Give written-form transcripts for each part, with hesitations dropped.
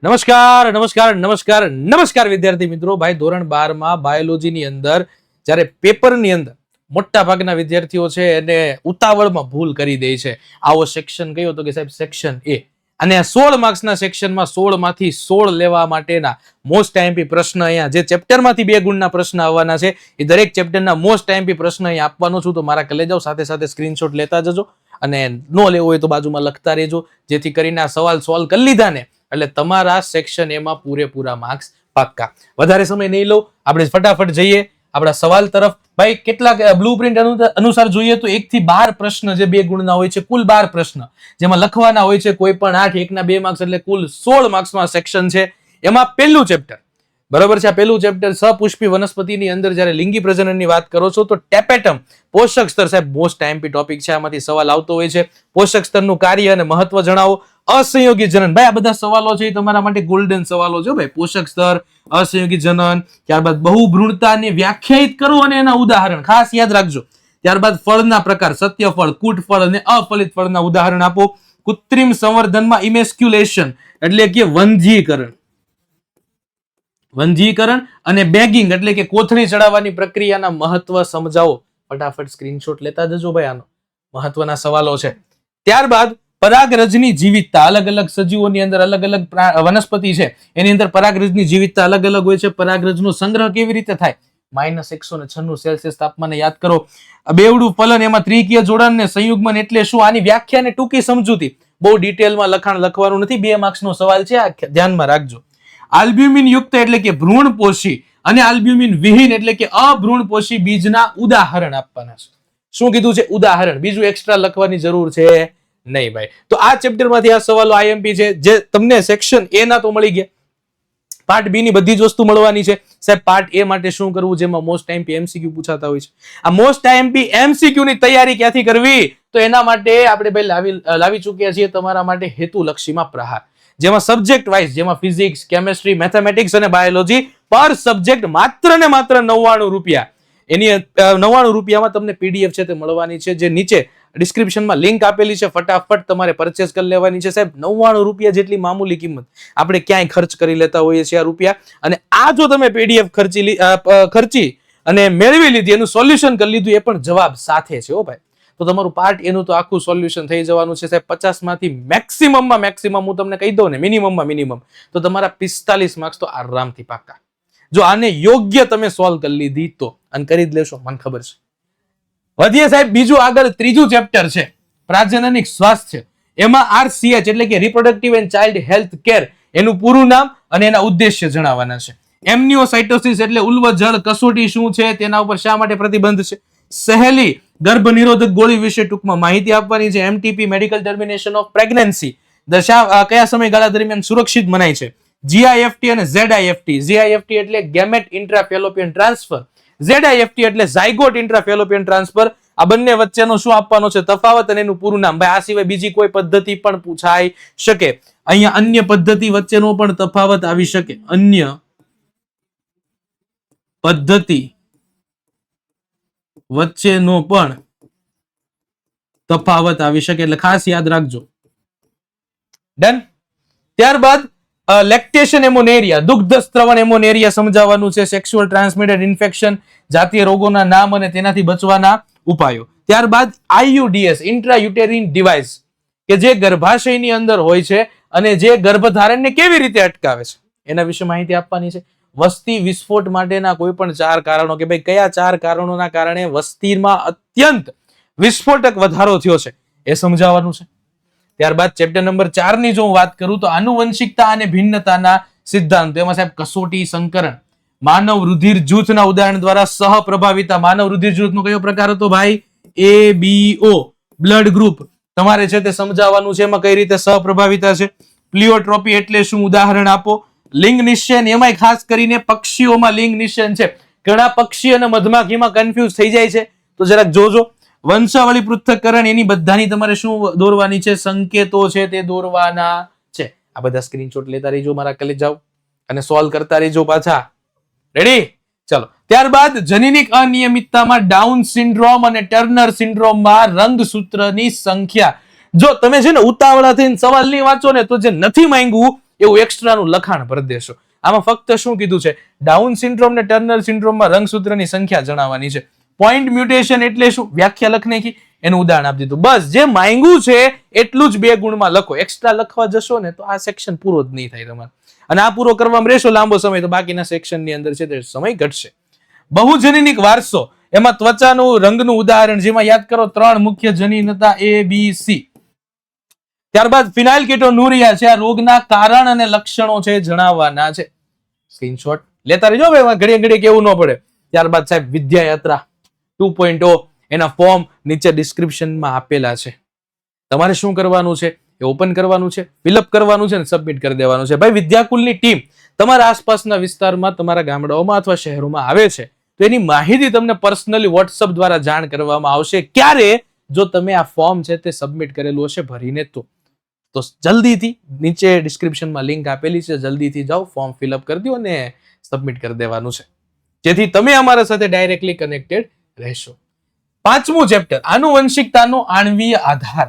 નમસ્કાર નમસ્કાર નમસ્કાર નમસ્કાર વિદ્યાર્થી મિત્રો. ભાઈ ધોરણ 12 માં બાયોલોજીની અંદર જ્યારે પેપરની અંદર મોટા ભાગના વિદ્યાર્થીઓ છે એને ઉતાવળમાં ભૂલ કરી દે છે. આવો સેક્શન કયો તો કે સાહેબ સેક્શન એ, અને 16 માર્ક્સના સેક્શનમાં 16 માંથી 16 લેવા માટેના મોસ્ટ આઈએમપી પ્રશ્ન અહીંયા જે ચેપ્ટરમાંથી 2 ગુણના પ્રશ્ન આવવાના છે એ દરેક ચેપ્ટરના મોસ્ટ આઈએમપી પ્રશ્ન અહીં આપવાનો છું. તો મારા કલે જાઓ, સાથે સાથે સ્ક્રીનશોટ લેતા જજો અને નો લેવો હોય તો બાજુમાં લખતા રહેજો, જેથી કરીને આ સવાલ સોલ્વ કરી લીધા ને એટલે તમારા સેક્શન એમાં પૂરેપૂરા માર્ક્સ પાક્કા. વધારે સમય નહીં લઉં, આપણે ફટાફટ જઈએ આપણા સવાલ તરફ. ભાઈ કેટલાક બ્લુપ્રિન્ટ અનુસાર જોઈએ તો 1 થી 12 પ્રશ્ન જે 2 ગુણના હોય છે, કુલ 12 પ્રશ્ન જેમાં લખવાના હોય છે કોઈ પણ 8, 1 ના 2 માર્ક્સ એટલે કુલ 16 માર્ક્સમાં સેક્શન છે. એમાં પહેલું ચેપ્ટર બરોબર છે. આ પહેલું ચેપ્ટર સપુષ્પી વનસ્પતિની અંદર જ્યારે લિંગી પ્રજનનની વાત કરો છો તો ટેપેટમ પોષક સ્તર સાહેબ મોસ્ટ આઈએમપી ટોપિક છે. આમાંથી સવાલ આવતો હોય છે. પોષક સ્તરનું કાર્ય અને મહત્વ જણાવો. અસંયોગી જનન, ભાઈ આ બધા સવાલો છે એ તમારા માટે ગોલ્ડન સવાલો છે ભાઈ. પોષક સ્તર, અસંયોગી જનન, ત્યારબાદ બહુભ્રૂણતાને વ્યાખ્યાયિત કરો અને એના ઉદાહરણ ખાસ યાદ રાખજો. ત્યારબાદ ફળના પ્રકાર, સત્ય ફળ, કૂટ ફળ અને અફલિત ફળના ઉદાહરણ આપો. કૃત્રિમ સંવર્ધનમાં ઇમેસ્ક્યુલેશન એટલે કે વંધ્યીકરણ અને બેગિંગ એટલે કે કોથળી ચડાવવાની પ્રક્રિયાના મહત્વ સમજાવો. ફટાફટ સ્ક્રીનશોટ લેતા જજો ભાઈ, આનો મહત્વના સવાલો છે. ત્યારબાદ પરાગરજની જીવિતતા, અલગ અલગ સજીવોની અંદર અલગ અલગ વનસ્પતિ છે એની અંદર પરાગરજની જીવિતતા અલગ અલગ હોય છે. પરાગરજનો સંગ્રહ કેવી રીતે થાય? -196 સેલ્સિયસ તાપમાને યાદ કરો. બેવડું ફલન, એમાં ત્રિકીય જોડાણ ને સંયુગ્મન એટલે શું? આની વ્યાખ્યા ને ટૂંકી સમજૂતી, બહુ ડિટેલમાં લખાણ લખવાનું નથી. 2 માર્ક્સનો સવાલ છે, આ ધ્યાનમાં રાખજો. આલ્બ્યુમિન યુક્ત એટલે કે ભ્રૂણપોષી અને આલ્બ્યુમિન વિહીન એટલે કે અભ્રૂણપોષી બીજના ઉદાહરણ આપવાના છે. શું કીધું છે? ઉદાહરણ. બીજું એક્સ્ટ્રા લખવાની જરૂર છે નહીં ભાઈ. તો આ ચેપ્ટરમાંથી આ સવાલો આઈએમપી છે જે તમને સેક્શન એ ના તો મળી ગયા. પાર્ટ બી ની બધી જ વસ્તુ મળવાની છે સાહેબ. પાર્ટ એ માટે શું કરવું, જેમાં મોસ્ટ આઈએમપી એમસીક્યુ પૂછાતા હોય છે. આ મોસ્ટ આઈએમપી એમસીક્યુ ની તૈયારી ક્યાંથી કરવી? તો એના માટે આપણે ભાઈ લાવી ચૂક્યા છીએ તમારા માટે હેતુલક્ષીમાં પ્રહાર, જેમાં સબ્જેક્ટ વાઇઝ, જેમાં ફિઝિક્સ, કેમેસ્ટ્રી, મેથેમેટિક્સ અને બાયોલોજી પર સબ્જેક્ટ માત્ર ને માત્ર 99 રૂપિયા. એની 99 રૂપિયામાં તમને પીડીએફ છે તે મળવાની છે, જે નીચે ડિસ્ક્રિપ્શનમાં લિંક આપેલી છે. ફટાફટ તમારે પરચેસ કરી લેવાની છે સાહેબ. 99 રૂપિયા જેટલી મામૂલી કિંમત આપણે ક્યાંય ખર્ચ કરી લેતા હોઈએ છીએ આ રૂપિયા. અને આ જો તમે પીડીએફ ખર્ચી અને મેળવી લીધી, એનું સોલ્યુશન કરી લીધું, એ પણ જવાબ સાથે છે હો ભાઈ, તો તમારું પાર્ટ એનું તો આખું સોલ્યુશન થઈ જવાનું છે સાહેબ. 50 માંથી મેક્સિમમ હું તમને કહી દઉં ને, મિનિમમ તો તમારા 45 માર્ક્સ તો આરામથી પાક્કા, જો આને યોગ્ય તમે સોલ્વ કરી લીધી તો. અને કરી જ લેશો, મને ખબર છે. વધીએ સાહેબ બીજું આગળ. ત્રીજું ચેપ્ટર છે પ્રાજનનિક સ્વાસ્થ્ય. એમાં RCH એટલે કે reproductive and child health care, એનું પૂરું નામ અને એના ઉદ્દેશ્ય જણાવવાના છે. એમનિયોસાઇટોસિસ એટલે ઉલ્વજળ કસોટી શું છે, તેના ઉપર શા માટે પ્રતિબંધ છે. સહેલી ગર્ભ નિરોધક ગોળી વિશે ટૂંકમાં માહિતી આપવાની છે. MTP medical termination of pregnancy કયા સમયગાળા દરમિયાન સુરક્ષિત મનાય છે. GIFT અને ZIFT. GIFT એટલે ગેમેટ ઇન્ટ્રાફેલોપિયન ટ્રાન્સફર, ZIFT એટલે ઝાયગોટ ઇન્ટ્રાફેલોપિયન ટ્રાન્સફર. આ બંને વચ્ચેનો શું આપવાનો છે તફાવત અને એનું પૂરું નામ. ભાઈ આ સિવાય બીજી કોઈ પદ્ધતિ પણ પૂછાઈ શકે. અહીંયા અન્ય પદ્ધતિ વચ્ચેનો પણ તફાવત આવી શકે. અન્ય પદ્ધતિ વચ્ચેનો પણ તફાવત આવી શકે, એટલે ખાસ યાદ રાખજો. ડન. ત્યારબાદ લેક્ટેશન એમોનેરિયા, દુગ્ધ સ્ત્રવણ એમોનેરિયા સમજાવવાનું છે. સેક્સ્યુઅલ ટ્રાન્સમિટેડ ઇન્ફેક્શન, જાતીય રોગોના નામ અને તેનાથી બચવાના ઉપાયો. ત્યારબાદ IUDs ઇન્ટ્રાયુટેરિન ડિવાઇસ કે જે ગર્ભાશયની અંદર હોય છે અને જે ગર્ભધારણને કેવી રીતે અટકાવે છે એના વિશે માહિતી આપવાની છે. વસ્તી વિસ્ફોટ માટેના કોઈ પણ 4 કારણો, કે ભાઈ કયા 4 કારણોના કારણે વસ્તીમાં અત્યંત વિસ્ફોટક વધારો થયો છે એ સમજાવવાનું છે. ત્યારબાદ ચેપ્ટર નંબર 4 ની જો હું વાત કરું તો આનુવંશિકતા અને ભિન્નતાના સિદ્ધાંતો. એમાં સાહેબ કસોટી સંકરણ, માનવ રુધિર જૂથના ઉદાહરણ દ્વારા સહપ્રભાવિતા. માનવ રુધિર જૂથનો કયો પ્રકાર હતો ભાઈ? ABO બ્લડ ગ્રુપ તમારે છે તે સમજાવવાનું છે. એમાં કઈ રીતે સહપ્રભાવિતા છે. પ્લિયોટ્રોપી એટલે શું, ઉદાહરણ આપો. લિંગ નિશ્ચયન, એમાંય ખાસ કરીને પક્ષીઓમાં લિંગ નિશ્ચયન છે. ઘણા પક્ષી અને મધમાખીમાં કન્ફ્યુઝ થઈ જાય છે, તો જરાક જોજો. વંશાવળી પૃથ્થકરણ, એની બધાની તમારે શું દોરવાની છે? સંકેતો છે તે દોરવાના છે. આ બધા સ્ક્રીનશોટ લેતા રહીજો, મારા કલે જાઓ અને સોલ્વ કરતા રહીજો પાછા. રેડી? ચલો. ત્યારબાદ જનીનિક અનિયમિતતામાં ડાઉન સિન્ડ્રોમ અને ટર્નર સિન્ડ્રોમમાં રંગસૂત્રની સંખ્યા. જો તમે છે ને ઉતાવળા થઈને સવાલ નહીં વાંચો ને તો જે નથી માંગ્યું એવું એક્સ્ટ્રાનું લખાણ ભરી દેશો. આમાં ફક્ત શું કીધું છે, ડાઉન સિન્ડ્રોમ ને ટર્નર સિન્ડ્રોમમાં રંગસૂત્રની સંખ્યા જણાવવાની છે. પોઈન્ટ મ્યુટેશન એટલે શું, વ્યાખ્યા લખ નાખી, એનું ઉદાહરણ આપી દીધું. બસ જે માંગ્યું છે એટલું જ 2 ગુણમાં લખો. એક્સ્ટ્રા લખવા જશો ને તો આ સેક્શન પૂરો જ નહીં થાય તમારે. અને આ પૂરો કરવામાં રહેશો લાંબો સમય તો બાકીના સેક્શનની અંદર છે તે સમય ઘટશે. બહુજનીનિક વારસો, એમાં ત્વચાનું રંગનું ઉદાહરણ, જેમાં યાદ કરો 3 મુખ્ય જનીન હતા, A-B-C. ત્યારબાદ ફિનાઇલકેટોનુરિયા છે, આ રોગના કારણ અને લક્ષણો છે જણાવવાના છે. સ્ક્રીનશોટ લેતા રહેજો ભાઈ, ઘડીએ ઘડીએ કેવું ન પડે. ત્યારબાદ સાહેબ વિદ્યાયાત્રા 2.0, એના ફોર્મ નીચે ડિસ્ક્રિપ્શનમાં આપેલા છે. તમારે શું કરવાનું છે, એ ઓપન કરવાનું છે, ફિલઅપ કરવાનું છે અને સબમિટ કરી દેવાનું છે. ભાઈ વિદ્યાકુલની ટીમ તમારા આસપાસના વિસ્તારમાં, તમારા ગામડાઓમાં અથવા શહેરોમાં આવે છે તો એની માહિતી તમને પર્સનલી વોટ્સઅપ દ્વારા જાણ કરવામાં આવશે. ક્યારે? જો તમે આ ફોર્મ છે તે સબમિટ કરેલું હશે ભરીને તો જલ્દીથી નીચે ડિસ્ક્રિપ્શનમાં લિંક આપેલી છે, જલ્દીથી જાઓ, ફોર્મ ફિલઅપ કરી દો અને સબમિટ કરી દેવાનું છે, જેથી તમે અમારા સાથે ડાયરેક્ટલી કનેક્ટેડ રહેશો. 5મું ચેપ્ટર, આનુવંશિકતાનો આણ્વીય આધાર.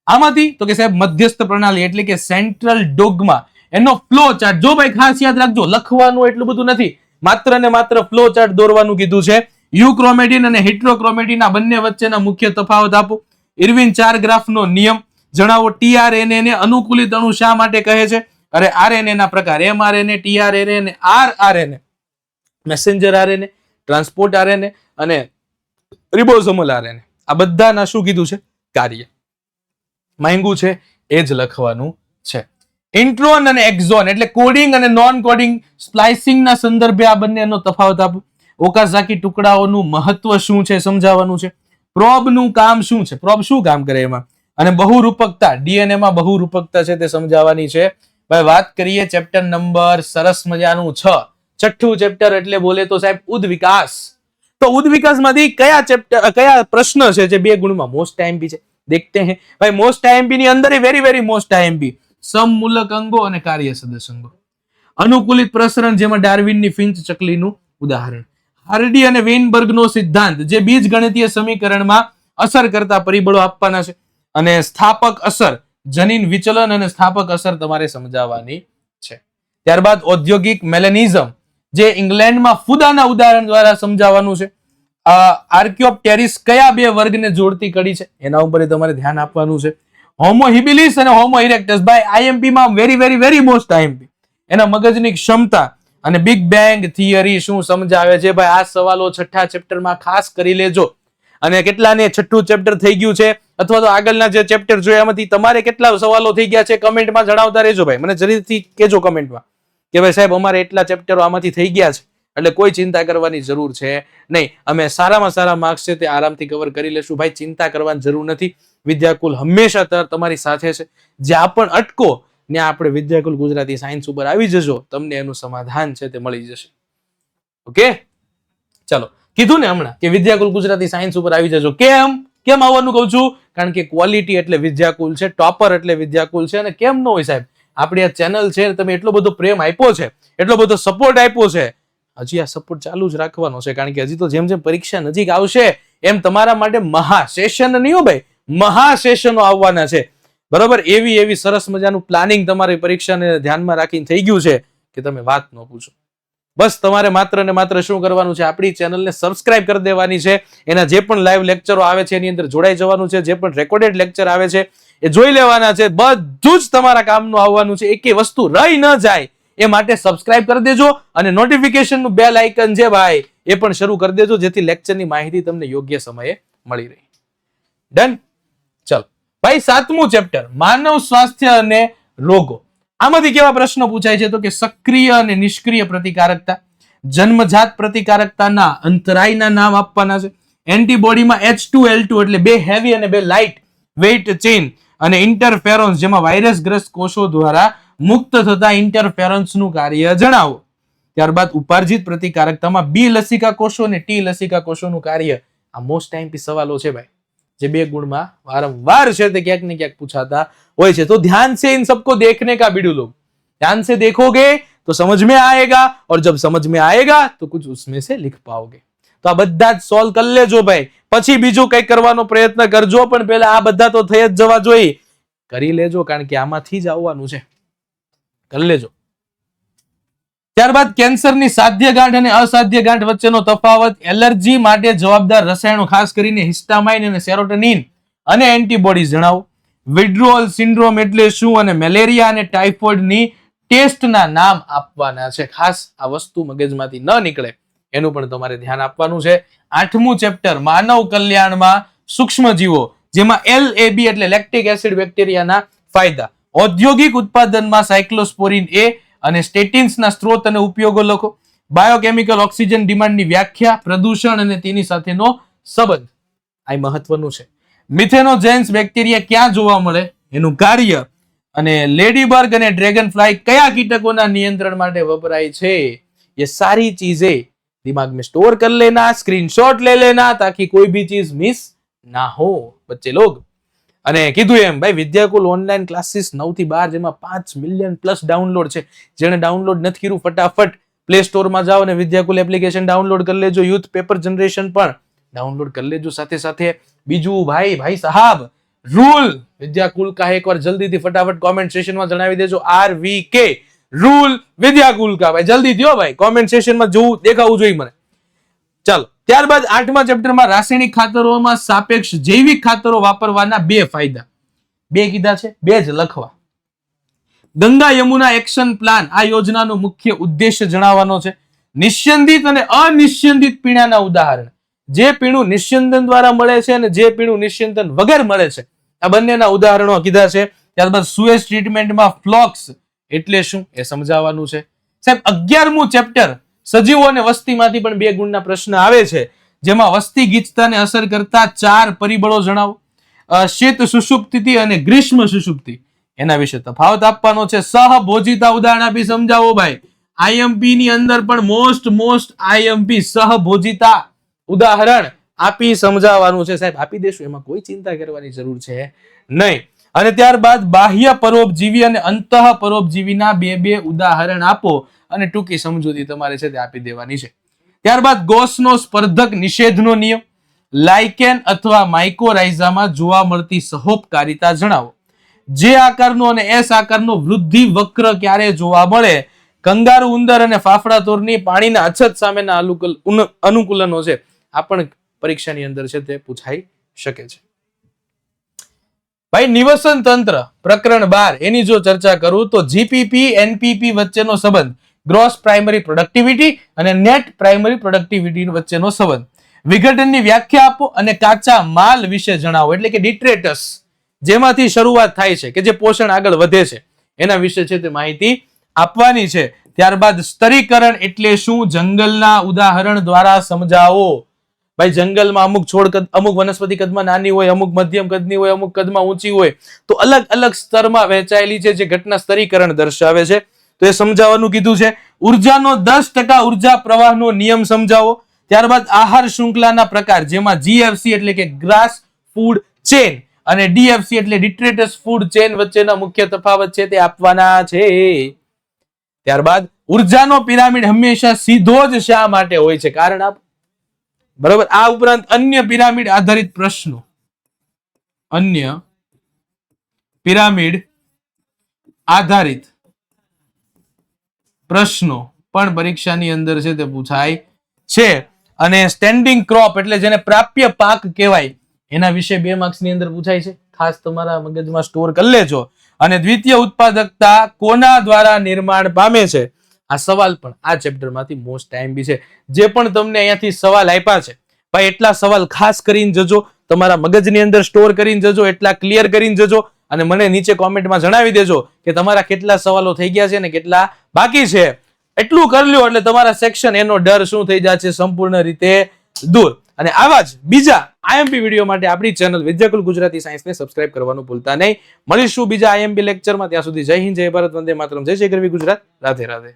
આમાંથી તો કે સાહેબ મધ્યસ્થ પ્રણાલી એટલે કે સેન્ટ્રલ ડોગમા, એનો ફ્લો ચાર્ટ. જો ભાઈ ખાસ યાદ રાખજો, લખવાનું એટલું બધું નથી, માત્ર ને માત્ર ફ્લો ચાર્ટ દોરવાનું કીધું છે. યુક્રોમેટિન અને હિટ્રોક્રોમેટિન આ બંને વચ્ચેના મુખ્ય તફાવત આપો. ઇર્વિન 4 ગ્રાફનો નિયમ જણાવો. ટીઆરએનએ ને અનુકૂલિત અણુ શા માટે કહે છે? અરે આરએનએ ના પ્રકાર, એમઆરએનએ, ટીઆરએનએ અને આરઆરએનએ, મેસેન્જર આરએનએ, ટ્રાન્સપોર્ટ આરએનએ અને રિબોસોમલ આરએનએ. આ બધાના શું કીધું છે? કાર્ય માંગ્યું છે એ જ લખવાનું છે. ઇન્ટ્રોન અને એક્ઝોન એટલે કોડિંગ અને નોન કોડિંગ સ્પ્લાઇસિંગના સંદર્ભે આ બંનેનો તફાવત આપો. ઓકાઝાકી ટુકડાઓનું મહત્વ શું છે સમજાવવાનું છે. પ્રોબનું કામ શું છે, પ્રોબ શું કામ કરે એમાં, અને બહુરૂપકતા, ડીએનએ માં બહુરૂપકતા છે તે સમજાવવાની છે. ભાઈ વાત કરીએ ચેપ્ટર નંબર સરસ મજાનું 6, છઠ્ઠું ચેપ્ટર એટલે બોલે તો સાહેબ ઉદ્વિકાસ. તો ઉદ્વિકાસમાંથી કયા પ્રશ્ન છે જે 2 ગુણમાં મોસ્ટ આઈએમપી છે, देखते हैं भाई. मोस्ट आईएमपी ની અંદર વેરી વેરી મોસ્ટ આઈએમપી સમમૂલક અંગો અને કાર્ય સદસ્ય અંગો. અનુકૂલિત પ્રસરણ, જેમાં ડાર્વિનની ફિન્ચ ચકલીનું ઉદાહરણ. હાર્ડી અને વેઇનબર્ગનો સિદ્ધાંત, જે બીજગણિતીય સમીકરણમાં અસર કરતા પરિબળો આપવાના છે. અને સ્થાપક અસર, જનીન વિચલન અને સ્થાપક અસર તમારે સમજાવવાની છે. ત્યારબાદ ઔદ્યોગિક મેલેનિઝમ, જે ઇંગ્લેન્ડમાં ફૂદાના ઉદાહરણ દ્વારા સમજાવવાનું છે. આર્કિયોપ્ટેરિસ કયા 2 વર્ગને જોડતી કડી છે, એના ઉપર તમારે ધ્યાન આપવાનું છે. હોમો હિબિલિસ અને હોમો ઇરેક્ટસ, બાય આઈએમપી માં very very very most IMP. એના મગજની ક્ષમતા અને બિગ બેંગ થિયરી શું સમજાવે છે. ભાઈ આ સવાલો 6થા ચેપ્ટરમાં ખાસ કરી લેજો. અને કેટલાને 6થું ચેપ્ટર થઈ ગયું છે અથવા તો આગળના જે ચેપ્ટર જોયા એમાંથી તમારે કેટલા સવાલો થઈ ગયા છે કમેન્ટમાં જણાવતા રહેજો ભાઈ. મને જલ્દીથી કહેજો કમેન્ટમાં કે ભાઈ સાહેબ અમારે એટલા ચેપ્ટરો આમાંથી થઈ ગયા છે, એટલે કોઈ ચિંતા કરવાની જરૂર છે નહીં. અમે સારામાં સારા માર્ક્સ છે તે આરામથી કવર કરી લેશું. ભાઈ ચિંતા કરવાની જરૂર નથી. વિદ્યાકુલ હંમેશા તમારી સાથે છે. જ્યાં પણ અટકો ત્યાં આપણે વિદ્યાકુલ ગુજરાતી સાયન્સ ઉપર આવી જજો, તમને એનું સમાધાન છે તે મળી જશે. ઓકે ચાલો, કીધું ને હમણાં કે વિદ્યાકુલ ગુજરાતી સાયન્સ ઉપર આવી જજો. કેમ આવવાનું કહું છું? કારણ કે ક્વોલિટી એટલે વિદ્યાકુલ છે, ટોપર એટલે વિદ્યાકુલ છે. અને કેમ ન હોય સાહેબ, આપણી આ ચેનલ છે, તમે એટલો બધો પ્રેમ આપ્યો છે, એટલો બધો સપોર્ટ આપ્યો છે, હજી આ સપોર્ટ ચાલુ જ રાખવાનો છે. કારણ કે હજી તો જેમ જેમ પરીક્ષા નજીક આવશે એમ તમારા માટે મહા સેશન નહીં હો ભાઈ, મહા સેશનો આવવાના છે. બરોબર, એવી સરસ મજાનું પ્લાનિંગ તમારી પરીક્ષાને ધ્યાનમાં રાખીને થઈ ગયું છે કે તમે વાત ન પૂછો. બસ તમારે માત્ર ને માત્ર શું કરવાનું છે, આપણી ચેનલને સબસ્ક્રાઇબ કરી દેવાની છે. એના જે પણ લાઈવ લેક્ચરો આવે છે એની અંદર જોડાઈ જવાનું છે. જે પણ રેકોર્ડેડ લેક્ચર આવે છે એ જોઈ લેવાના છે. બધું જ તમારા કામનું આવવાનું છે. એકે વસ્તુ રહી ન જાય એ માટે સબસ્ક્રાઇબ કરી દેજો. અને નોટિફિકેશન નું બેલ આઇકન છે ભાઈ એ પણ શરૂ કરી દેજો, જેથી લેક્ચરની માહિતી તમને યોગ્ય સમયે મળી રહે. ડન. ચલો ભાઈ 7મું ચેપ્ટર માનવ સ્વાસ્થ્ય અને રોગો. આમાંથી કેવા પ્રશ્નો પૂછાય છે તો કે સક્રિય અને નિષ્ક્રિય પ્રતિકારકતા, જન્મજાત પ્રતિકારકતાના અંતરાયના નામ આપવાના છે. એન્ટીબોડીમાં H2L2 એટલે 2 હેવી અને 2 લાઇટ વેઇટ ચેઇન, અને ઇન્ટરફેરોન્સ, જેમાં વાયરસ ગ્રસ્ત કોષો દ્વારા મુક્ત થતા ઇન્ટરફેરોન્સ નું કાર્ય જણાવો. ત્યારબાદ ઉપાર્જિત પ્રતિકારકતામાં B લસિકા કોષો અને T લસિકા કોષોનું કાર્ય. આ મોસ્ટ આઈએમપી સવાલો છે ભાઈ, જે 2 ગુણમાં વારંવાર છે તે ક્યાંક ને ક્યાંક પૂછાતા હોય છે. તો ध्यान से इन सबको देखने का बीडू लोग, ध्यान से देखोगे तो समझ में आएगा, और जब समझ में आएगा तो कुछ उसमें से लिख पाओगे. તો આ બધા જ સોલ્વ કરી લેજો ભાઈ, પછી બીજું કઈ કરવાનો પ્રયત્ન કરજો, પણ પહેલા આ બધા તો થઈ જ જવા જોઈએ. કરી લેજો, કારણ કે આમાંથી જ આવવાનું છે. કરી લેજો. ત્યારબાદ કેન્સરની સાધ્ય ગાંઠ અને અસાધ્ય ગાંઠ વચ્ચેનો તફાવત, એલર્જી માટે જવાબદાર રસાયણો ખાસ કરીને હિસ્ટામાઇન અને સેરોટોનિન અને એન્ટીબોડીઝ જણાવો. વિડ્રોઅલ સિન્ડ્રોમ એટલે શું અને મેલેરિયા અને ટાઇફોઇડની ટેસ્ટના નામ આપવાના છે. ખાસ આ વસ્તુ મગજમાંથી ન નીકળે એનું પણ તમારે ધ્યાન આપવાનું છે. 8મું ચેપ્ટર માનવ કલ્યાણમાં સૂક્ષ્મજીવો, જેમાં LAB એટલે લેક્ટિક એસિડ બેક્ટેરિયાના ફાયદા, ઔદ્યોગિક ઉત્પાદનમાં સાયક્લોસ્પોરિન A અને સ્ટેટિન્સના સ્ત્રોત અને ઉપયોગો લખો. બાયોકેમિકલ ઓક્સિજન ડિમાન્ડની વ્યાખ્યા, પ્રદૂષણ અને તેની સાથેનો સંબંધ, આ મહત્વનું છે. મિથેનોજેન્સ બેક્ટેરિયા ક્યાં જોવા મળે એનું કાર્ય, અને લેડીબર્ગ અને ડ્રેગન ફ્લાય કયા કીટકોના નિયંત્રણ માટે વપરાય છે. ये सारी चीजें दिमाग में स्टोर कर लेना, स्क्रीनशॉट ले लेना ताकि कोई भी चीज मिस ना हो बच्चे लोग. અને કીધું એમ ભાઈ, વિદ્યાકુલ ઓનલાઈન ક્લાસીસ 9 થી 12 જેમાં 5 મિલિયન પ્લસ ડાઉનલોડ છે. જેને ડાઉનલોડ નથી કર્યું ફટાફટ પ્લે સ્ટોર માં જાઓ અને વિદ્યાકુલ એપ્લિકેશન ડાઉનલોડ કરી લેજો. યુથ પેપર જનરેશન પણ ડાઉનલોડ કરી લેજો. સાથે સાથે બીજું ભાઈ સાહેબ, રૂલ વિદ્યાકુલ કા એકવાર જલ્દીથી ફટાફટ કોમેન્ટ સેશનમાં જણાવી દેજો. RVK રૂલ વિદ્યાકુલ કા, ભાઈ જલ્દી થયો ભાઈ, કોમેન્ટ સેશનમાં જોવું દેખાવું જોઈએ મને. ચાલો, ત્યારબાદ 8મા ચેપ્ટરમાં રાસાયણિક ખાતરોમાં સાપેક્ષ જૈવિક ખાતરો વાપરવાના 2 ફાયદા. 2 કીધા છે, 2 જ લખવા. ગંગા યમુના એક્શન પ્લાન, આ યોજનાનો મુખ્ય ઉદ્દેશ્ય જણાવવાનો છે. નિસ્યંદિત અને અનિસ્યંદિત પીણાના ઉદાહરણ, જે પીણું નિસ્યંદન દ્વારા મળે છે અને જે પીણું નિસ્યંદન વગર મળે છે, આ બંનેના ઉદાહરણો કીધા છે. ત્યારબાદ સુએઝ ટ્રીટમેન્ટમાં ફ્લોક્સ એટલે શું એ સમજાવવાનું છે. સાહેબ 11મું ચેપ્ટર સજીવો અને વસ્તીમાંથી પણ 2 ગુણના પ્રશ્ન આવે છે, જેમાં વસ્તી ગીચતાને અસર કરતા 4 પરિબળો જણાવો. શીત સુષુપ્તિ અને ગ્રીષ્મ સુષુપ્તિ, એના વિશે તફાવત આપવાનો છે. સહભોજિતા ઉદાહરણ આપી સમજાવો ભાઈ. IMP ની અંદર પણ મોસ્ટ IMP સહભોજિતા ઉદાહરણ આપી સમજાવવાનું છે. સાહેબ આપી દેશું, એમાં કોઈ ચિંતા કરવાની જરૂર છે નહીં. અને ત્યારબાદ બાહ્ય પરોપજીવી અને અંતઃ પરોપજીવીના 2 ઉદાહરણ આપો અને ટૂંકી સમજૂતી તમારે છે તે આપી દેવાની છે. ત્યારબાદ ગોસનો સ્પર્ધક નિષેધનો નિયમ, લાઇકેન અથવા માઇકોરાઇઝામાં જોવા મળતી સહોપકારિતા જણાવો. જે આકારનો અને એસ આકારનો વૃદ્ધિ વક્ર ક્યારે જોવા મળે. કંગારુ ઉંદર અને ફાફડા તોરની પાણીના અછત સામેના અનુકૂલનો છે. આ પણ પરીક્ષાની અંદર છે તે પૂછાઈ શકે છે. ભાઈ નિવસન તંત્ર પ્રકરણ 12 એની જો ચર્ચા કરું તો GPP NPP વચ્ચેનો સંબંધ, ગ્રોસ પ્રાઇમરી પ્રોડક્ટિવિટી અને નેટ પ્રાઇમરી પ્રોડક્ટિવિટી વચ્ચેનો સંબંધ. વિઘટનની વ્યાખ્યા આપો અને કાચા માલ વિશે જણાવો, એટલે કે ડિટ્રેટસ જેમાંથી શરૂઆત થાય છે કે જે પોષણ આગળ વધે છે, એના વિશે છે તે માહિતી આપવાની છે. ત્યારબાદ સ્તરીકરણ એટલે શું, જંગલના ઉદાહરણ દ્વારા સમજાવો. ભાઈ જંગલમાં અમુક છોડ અમુક વનસ્પતિ કદમાં નાની હોય, અમુક મધ્યમ કદની હોય, અમુક કદમાં ઊંચી હોય, તો અલગ અલગ સ્તરમાં વહેંચાયેલી છે, જે ઘટના સ્તરીકરણ દર્શાવે છે. તો એ સમજાવવાનું કીધું છે. ઉર્જાનો 10% ઉર્જા પ્રવાહનો નિયમ સમજાવો. ત્યારબાદ આહાર શૃંખલાના પ્રકાર, જેમાં GFC એટલે કે ગ્રાસ ફૂડ ચેન અને DFC એટલે ડિટ્રેટસ ફૂડ ચેન વચ્ચેના મુખ્ય તફાવત છે તે આપવાના છે. ત્યારબાદ ઉર્જાનો પિરામિડ હંમેશા સીધો જ શા માટે હોય છે, કારણ આપ. બરાબર. આ ઉપરાંત અન્ય પિરામિડ આધારિત પ્રશ્નો, અન્ય પિરામિડ આધારિત પ્રશ્નો પણ પરીક્ષાની અંદર છે તે પૂછાય છે. અને સ્ટેન્ડિંગ ક્રોપ એટલે જેને પ્રાપ્ય પાક કહેવાય, એના વિશે 2 માર્ક્સની અંદર પૂછાય છે. ખાસ તમારા મગજમાં સ્ટોર કરી લેજો. અને દ્વિતીય ઉત્પાદકતા કોના દ્વારા નિર્માણ પામે છે, આ સવાલ પણ આ ચેપ્ટરમાંથી મોસ્ટ ટાઈમ બી છે. જે પણ તમને અહીંયાથી સવાલ આપ્યા છે ભાઈ, એટલા સવાલ ખાસ કરીને જજો, તમારા મગજની અંદર સ્ટોર કરીને જજો, એટલા ક્લિયર કરીને જજો અને મને નીચે કોમેન્ટમાં જણાવી દેજો કે તમારા કેટલા સવાલો થઈ ગયા છે અને કેટલા બાકી છે. એટલું કરી લ્યો એટલે તમારા સેક્શન એનો ડર શું થઈ જાય છે સંપૂર્ણ રીતે દૂર. અને આવા જ બીજા IMP વિડીયો માટે આપણી ચેનલ વિદ્યાકુલ ગુજરાતી સાયન્સને સબસ્ક્રાઇબ કરવાનું ભૂલતા નહીં. મળીશું બીજા IMP લેક્ચરમાં. ત્યાં સુધી જય હિન્દ, જય ભારત, વંદે માતરમ, જય શ્રી ગરવી ગુજરાત. રાધે રાધે.